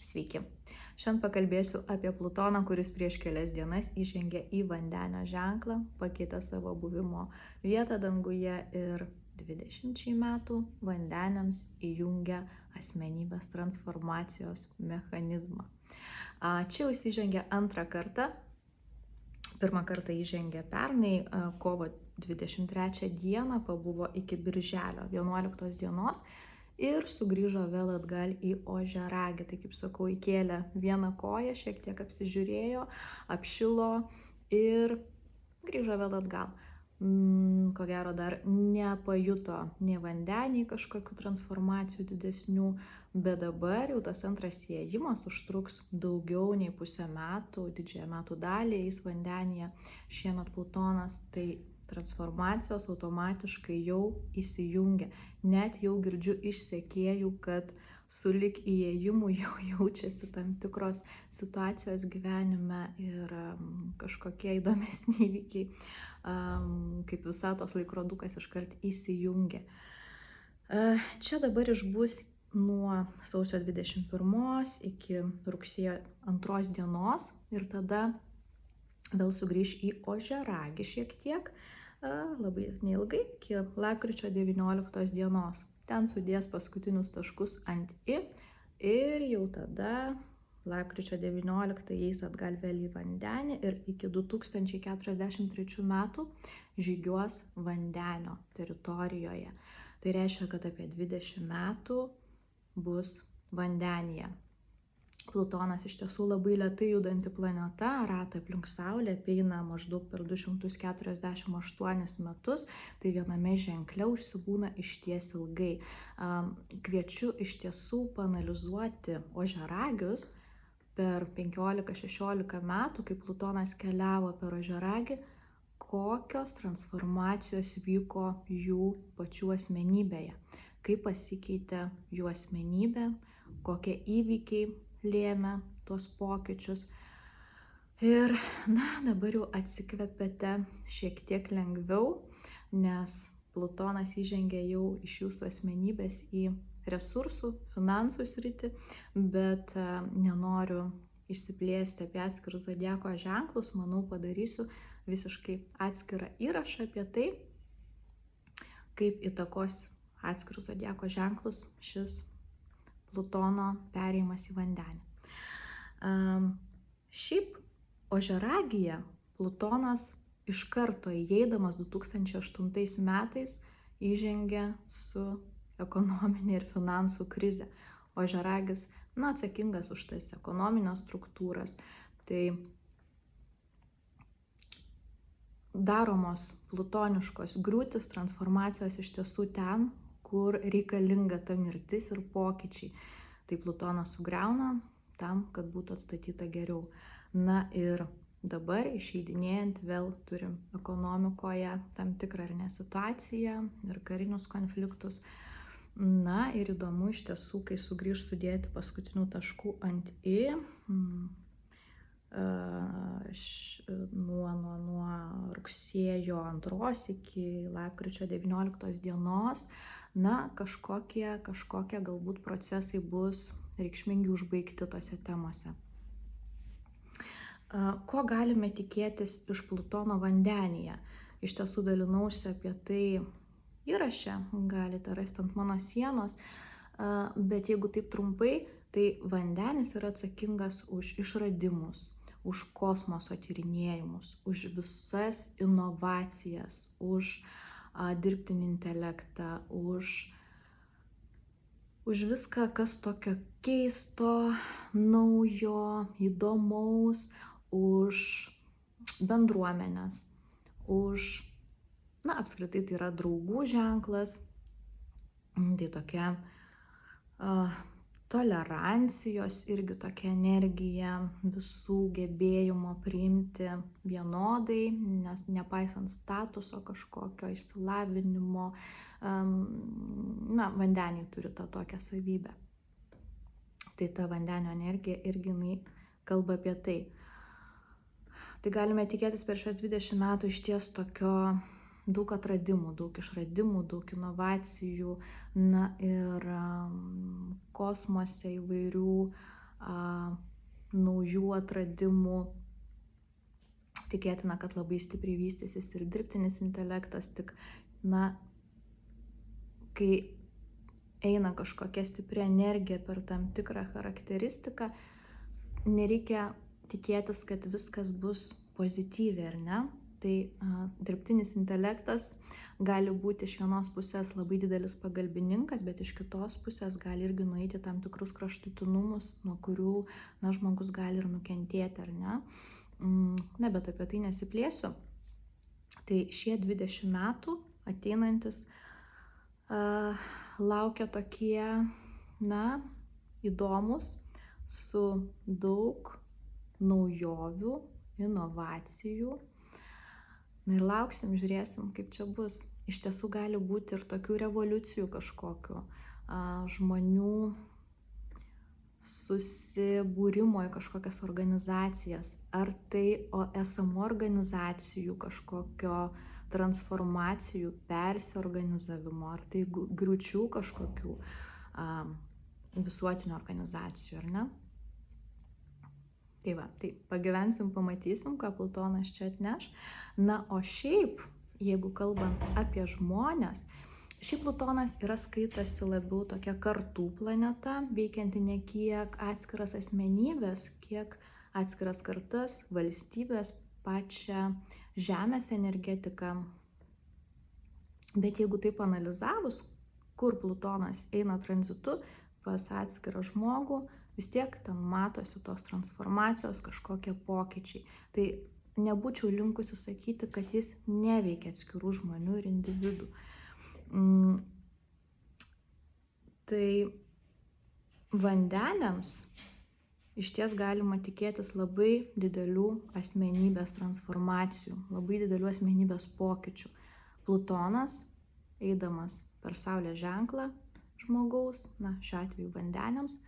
Sveiki. Šiandien pakalbėsiu apie Plutoną, kuris prieš kelias dienas įžengė į Vandenio ženklą, pakeitė savo buvimo vietą danguje ir 20 metų Vandeniams įjungia asmenybės transformacijos mechanizmą. Čia jau jis įžengė antrą kartą. Pirmą kartą įžengė pernai kovo 23 dieną, pabuvo iki birželio 11 dienos ir sugrįžo vėl atgal į Ožiaragį. Tai kaip sakau, įkėlė vieną koją, šiek tiek apsižiūrėjo, apšilo ir grįžo vėl atgal. Ko gero dar nepajuto nei Vandeniai kažkokių transformacijų didesnių, bet dabar jau tas antras įėjimas užtruks daugiau nei pusę metų, didžiąją metų dalį eis Vandenyje šiemet Plutonas, tai transformacijos automatiškai jau įsijungia. Net jau girdžiu iš sekėjų, kad sulig įėjimu jau jaučiasi tam tikros situacijos gyvenime ir kažkokie įdomesni įvykiai, kaip visatos laikrodukas iškart įsijungia. Čia dabar išbus nuo sausio 21 iki rugsėjo 2 dienos ir tada vėl sugrįž į Ožiaragį šiek tiek, labai neilgai, iki lapkričio 19 dienos. Ten sudės paskutinius taškus ant I ir jau tada lapkričio 19 eis atgal vėl į Vandenį ir iki 2043 metų žygiuos Vandenio teritorijoje. Tai reiškia, kad apie 20 metų bus Vandenyje. Plutonas iš tiesų labai lėtai judanti planeta, ratą aplink Saulę apeina maždaug per 248 metus, tai viename ženkle užsibūna išties ilgai. Kviečiu iš tiesų paanalizuoti Ožiaragius per 15-16 metų, kai Plutonas keliavo per Ožiaragį, kokios transformacijos vyko jų pačių asmenybėje, kaip pasikeitė jų asmenybė, kokie įvykiai lėmė tuos pokyčius. Ir, dabar jau atsikvėpėte šiek tiek lengviau, nes Plutonas įžengė jau iš jūsų asmenybės į resursų, finansų sritį, bet nenoriu išsiplėsti apie atskirus zodiako ženklus. Manau, padarysiu visiškai atskirą įrašą apie tai, kaip įtakos atskirus zodiako ženklus šis Plutono perėjimas į Vandenį. Šiaip Ožiaragyje Plutonas iš karto įeidamas 2008 metais įžengė su ekonominė ir finansų krize. Ožiaragis, atsakingas už tas ekonominės struktūras. Tai daromos plutoniškos griūtis, transformacijos iš tiesų ten, kur reikalinga ta mirtis ir pokyčiai. Tai Plutonas sugriauna tam, kad būtų atstatyta geriau. Ir dabar išeidinėjant vėl turim ekonomikoje tam tikrą situaciją ir karinius konfliktus. Ir įdomu iš tiesų, kai sugrįž sudėti paskutinių taškų ant I, nuo rugsėjo 2 iki lapkričio 19 dienos, kažkokie galbūt procesai bus reikšmingi užbaigti tose temose. Ko galime tikėtis iš Plutono Vandenyje? Iš tiesų dalinausi apie tai įraše, galite rasti ant mano sienos, bet jeigu taip trumpai, tai Vandenis yra atsakingas už išradimus, už kosmoso tyrinėjimus, už visas inovacijas, už dirbtinį intelektą, už viską, kas tokio keisto, naujo, įdomaus, už bendruomenės, už, apskritai tai yra draugų ženklas, tai tokia tolerancijos irgi tokia energija, visų gebėjimo priimti vienodai, nes nepaisant statuso kažkokio išsilavinimo, Vandeniai turi tą tokią savybę. Tai ta Vandenio energija irgi jinai kalba apie tai. Tai galime tikėtis per šios 20 metų išties tokio daug atradimų, daug išradimų, daug inovacijų, ir kosmose įvairių naujų atradimų. Tikėtina, kad labai stipriai vystysis ir dirbtinis intelektas, tik, kai eina kažkokia stipri energija per tam tikrą charakteristiką, nereikia tikėtis, kad viskas bus pozityviai, ar ne? Tai dirbtinis intelektas gali būti iš vienos pusės labai didelis pagalbininkas, bet iš kitos pusės gali irgi nueiti tam tikrus kraštutinumus, nuo kurių žmogus gali ir nukentėti, ar ne? Bet apie tai nesiplėsiu. Tai šie 20 metų ateinantis laukia tokie, įdomus, su daug naujovių, inovacijų. Ir lauksim, žiūrėsim, kaip čia bus. Iš tiesų gali būti ir tokių revoliucijų kažkokių, žmonių susibūrimo į kažkokias organizacijas, ar tai esamų organizacijų kažkokio transformacijų, persiorganizavimo, ar tai griūčių kažkokių visuotinių organizacijų, ar ne? Tai pagyvensim, pamatysim, ką Plutonas čia atneš. O šiaip, jeigu kalbant apie žmones, šiaip Plutonas yra skaitosi labiau tokia kartų planeta, veikianti ne kiek atskiras asmenybės, kiek atskiras kartas, valstybės, pačią Žemės energetiką. Bet jeigu taip analizavus, kur Plutonas eina tranzitu pas atskirą žmogų, vis tiek ten matosi tos transformacijos, kažkokie pokyčiai. Tai nebūčiau linkusi sakyti, kad jis neveikia atskirų žmonių ir individų. Tai vandeniams iš ties galima tikėtis labai didelių asmenybės transformacijų, labai didelių asmenybės pokyčių. Plutonas, eidamas per Saulės ženklą žmogaus, šiuo atveju vandeniams,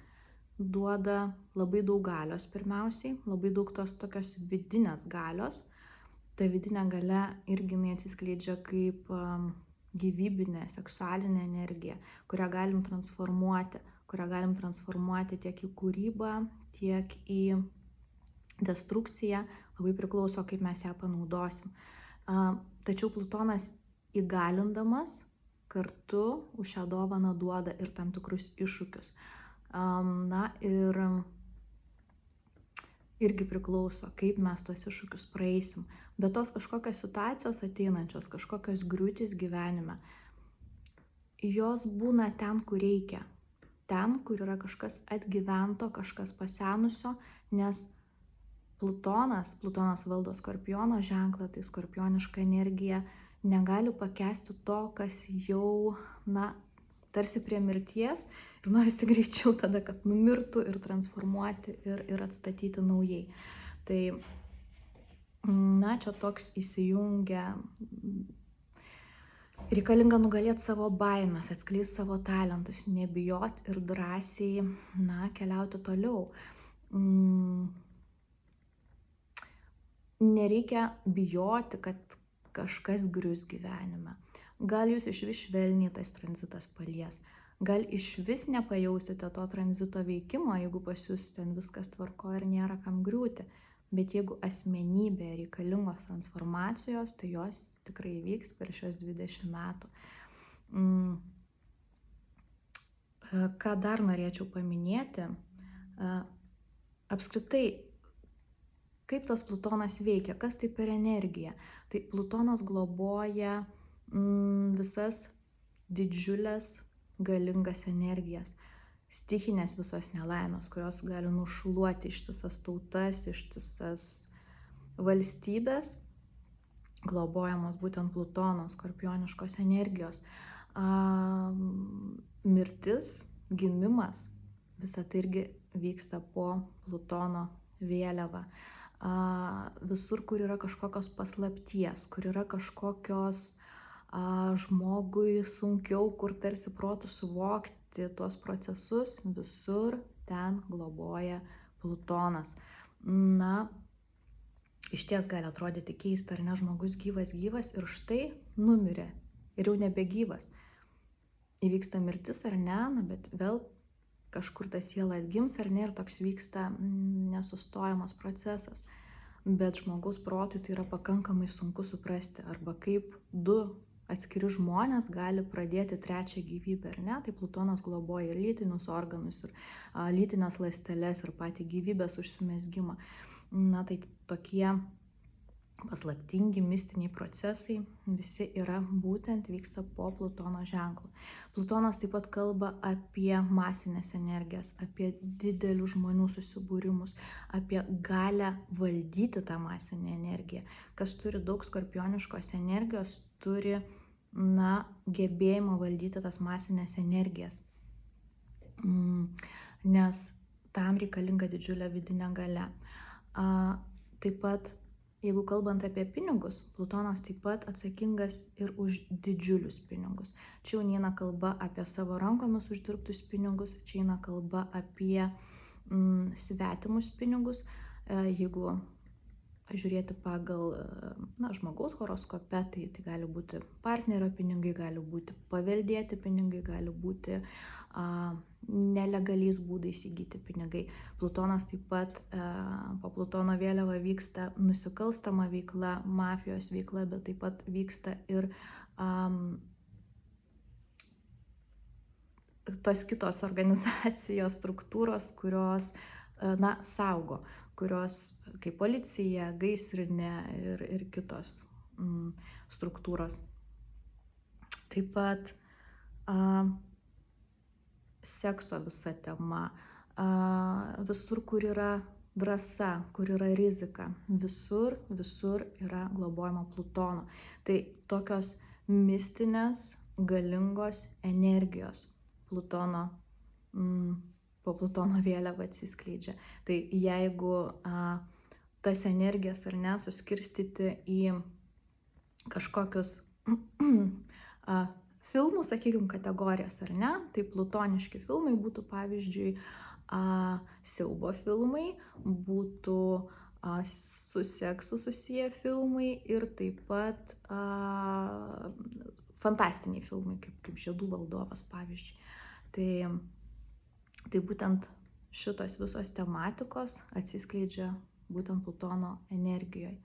duoda labai daug galios pirmiausiai, labai daug tos tokios vidinės galios. Ta vidinė galia irgi atsiskleidžia kaip gyvybinė, seksualinė energija, kurią galim transformuoti tiek į kūrybą, tiek į destrukciją, labai priklauso, kaip mes ją panaudosim. Tačiau Plutonas įgalindamas kartu už šią dovaną duoda ir tam tikrus iššūkius. Ir irgi priklauso, kaip mes tos iššūkius praeisim. Bet tos kažkokios situacijos ateinančios, kažkokios griūtys gyvenime, jos būna ten, kur reikia. Ten, kur yra kažkas atgyvento, kažkas pasenusio, nes Plutonas valdo Skorpiono ženklą, tai skorpioniška energija negali pakęsti to, kas jau, tarsi prie mirties, ir norisi greičiau tada, kad numirtų ir transformuoti ir atstatyti naujai. Tai, čia toks įsijungia, reikalinga nugalėti savo baimės, atskleisti savo talentus, nebijoti ir drąsiai, keliauti toliau. Nereikia bijoti, kad kažkas grius gyvenime. Gal jūs išvis švelniai tas tranzitas palies. Gal išvis nepajausite to tranzito veikimo, jeigu pas jūs ten viskas tvarko ir nėra kam griūti. Bet jeigu asmenybė reikalingos transformacijos, tai jos tikrai vyks per šios 20 metų. Ką dar norėčiau paminėti? Apskritai, kaip tas Plutonas veikia, kas tai per energija? Tai Plutonas globoja visas didžiulės galingas energijas, stichinės visos nelaimės, kurios gali nušluoti ištisas tautas, ištisas valstybės, globojamos būtent Plutono skorpioniškos energijos. Mirtis, gimimas, visa tai irgi vyksta po Plutono vėliava. Visur, kur yra kažkokios paslapties, kur yra kažkokios žmogui sunkiau, kur tarsi protų suvokti tuos procesus, visur ten globoja Plutonas. Iš ties gali atrodyti keista, ar ne, žmogus gyvas ir štai numirė ir jau nebegyvas. Įvyksta mirtis ar ne, bet vėl kažkur ta siela atgims ar ne, ir toks vyksta nesustojamas procesas. Bet žmogaus protui tai yra pakankamai sunku suprasti, arba kaip du atskiri žmonės gali pradėti trečią gyvybę, ar ne? Tai Plutonas globoja ir lytinius organus, ir lytinės ląsteles, ir patį gyvybės užsimezgimą. Na, tai tokie paslaptingi mistiniai procesai visi yra būtent vyksta po Plutono ženklu. Plutonas taip pat kalba apie masinės energijas, apie didelių žmonių susibūrimus, apie galę valdyti tą masinę energiją. Kas turi daug skorpioniškos energijos, turi gebėjimą valdyti tas masinės energijas. Nes tam reikalinga didžiulė vidinė galia. Taip pat, jeigu kalbant apie pinigus, Plutonas taip pat atsakingas ir už didžiulius pinigus. Čia jau neina kalba apie savo rankomis uždirbtus pinigus, čia eina kalba apie svetimus pinigus. Jeigu žiūrėti pagal žmogaus horoskope, tai gali būti partnerio pinigai, gali būti paveldėti pinigai, gali būti nelegaliais būdais įgyti pinigai. Plutonas taip pat, po Plutono vėliava vyksta nusikalstama veikla, mafijos veikla, bet taip pat vyksta ir tos kitos organizacijos struktūros, kurios saugo, kurios kaip policija, gaisrinė ir kitos struktūros. Taip pat sekso visa tema, visur, kur yra drąsa, kur yra rizika, visur yra globojama Plutono. Tai tokios mistinės, galingos energijos Plutono, po Plutono vėliava atsiskleidžia. Tai jeigu tas energijas ar ne suskirstyti į kažkokius filmų, sakykime, kategorijas, ar ne, tai plutoniški filmai būtų, pavyzdžiui, siaubo filmai, būtų su seksu susiję filmai ir taip pat fantastiniai filmai, kaip Žiedų valdovas, pavyzdžiui. Tai būtent šitos visos tematikos atsiskleidžia būtent Plutono energijoje.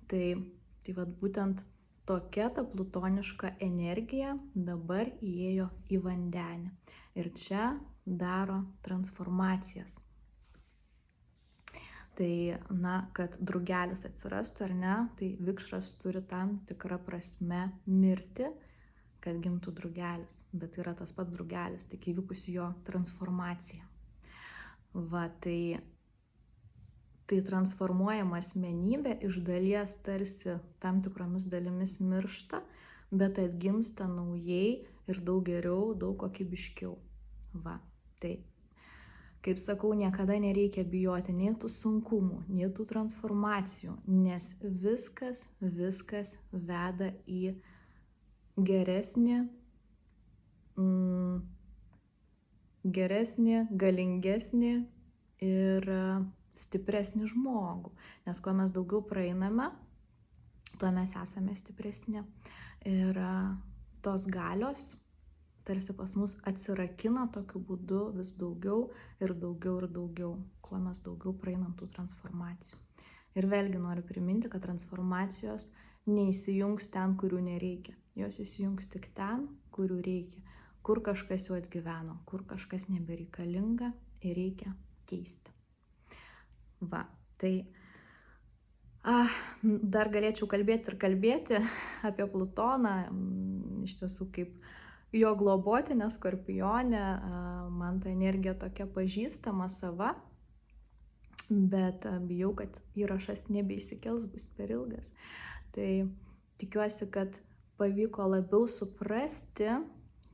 Tai vat būtent tokia ta plutoniška energija dabar įėjo į vandenį ir čia daro transformacijas. Tai, kad drugelis atsirastų ar ne, tai vikšras turi tam tikrą prasme mirti, kad gimtų drugelis, bet yra tas pats drugelis, tik įvykusi jo transformacija. Tai transformuojama asmenybė iš dalies tarsi tam tikromis dalimis miršta, bet atgimsta naujai ir daug geriau, daug kokybiškiau. Tai, kaip sakau, niekada nereikia bijoti nei tų sunkumų, nei tų transformacijų, nes viskas veda į geresnį, galingesnį ir stipresnį žmogų. Nes kuo mes daugiau praeiname, tuo mes esame stipresni. Ir tos galios tarsi pas mus atsirakina tokiu būdu vis daugiau ir daugiau, kuo mes daugiau praeinam tų transformacijų. Ir vėlgi noriu priminti, kad transformacijos neįsijungs ten, kurių nereikia. Jos įsijungs tik ten, kurių reikia. Kur kažkas jau atgyveno, kur kažkas nebereikalinga ir reikia keisti. Tai dar galėčiau kalbėti apie Plutoną, iš tiesų kaip jo globotinė skorpionė, man ta energija tokia pažįstama sava, bet bijau, kad įrašas nebeįsikels, bus per ilgas. Tai tikiuosi, kad pavyko labiau suprasti,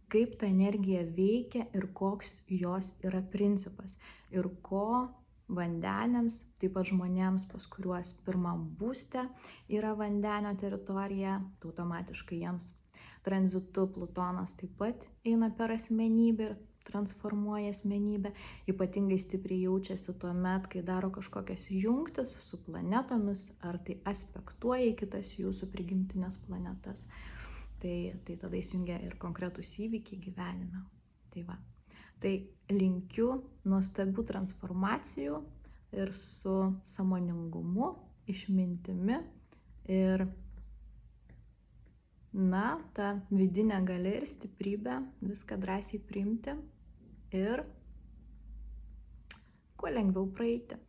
kaip ta energija veikia ir koks jos yra principas ir ko vandeniams, taip pat žmonėms, pas kuriuos pirmam būste yra vandenio teritorija, tai automatiškai jiems tranzitu Plutonas taip pat eina per asmenybę ir transformuoja asmenybę, ypatingai stipriai jaučiasi tuomet, kai daro kažkokias jungtis su planetomis, ar tai aspektuoja į kitas jūsų prigimtinės planetas. Tai tada įsijungia ir konkretūs įvykiai gyvenime. Tai linkiu nuostabių transformacijų ir su sąmoningumu, išmintimi ir, ta vidinė galia ir stiprybė viską drąsiai priimti ir kuo lengviau praeiti.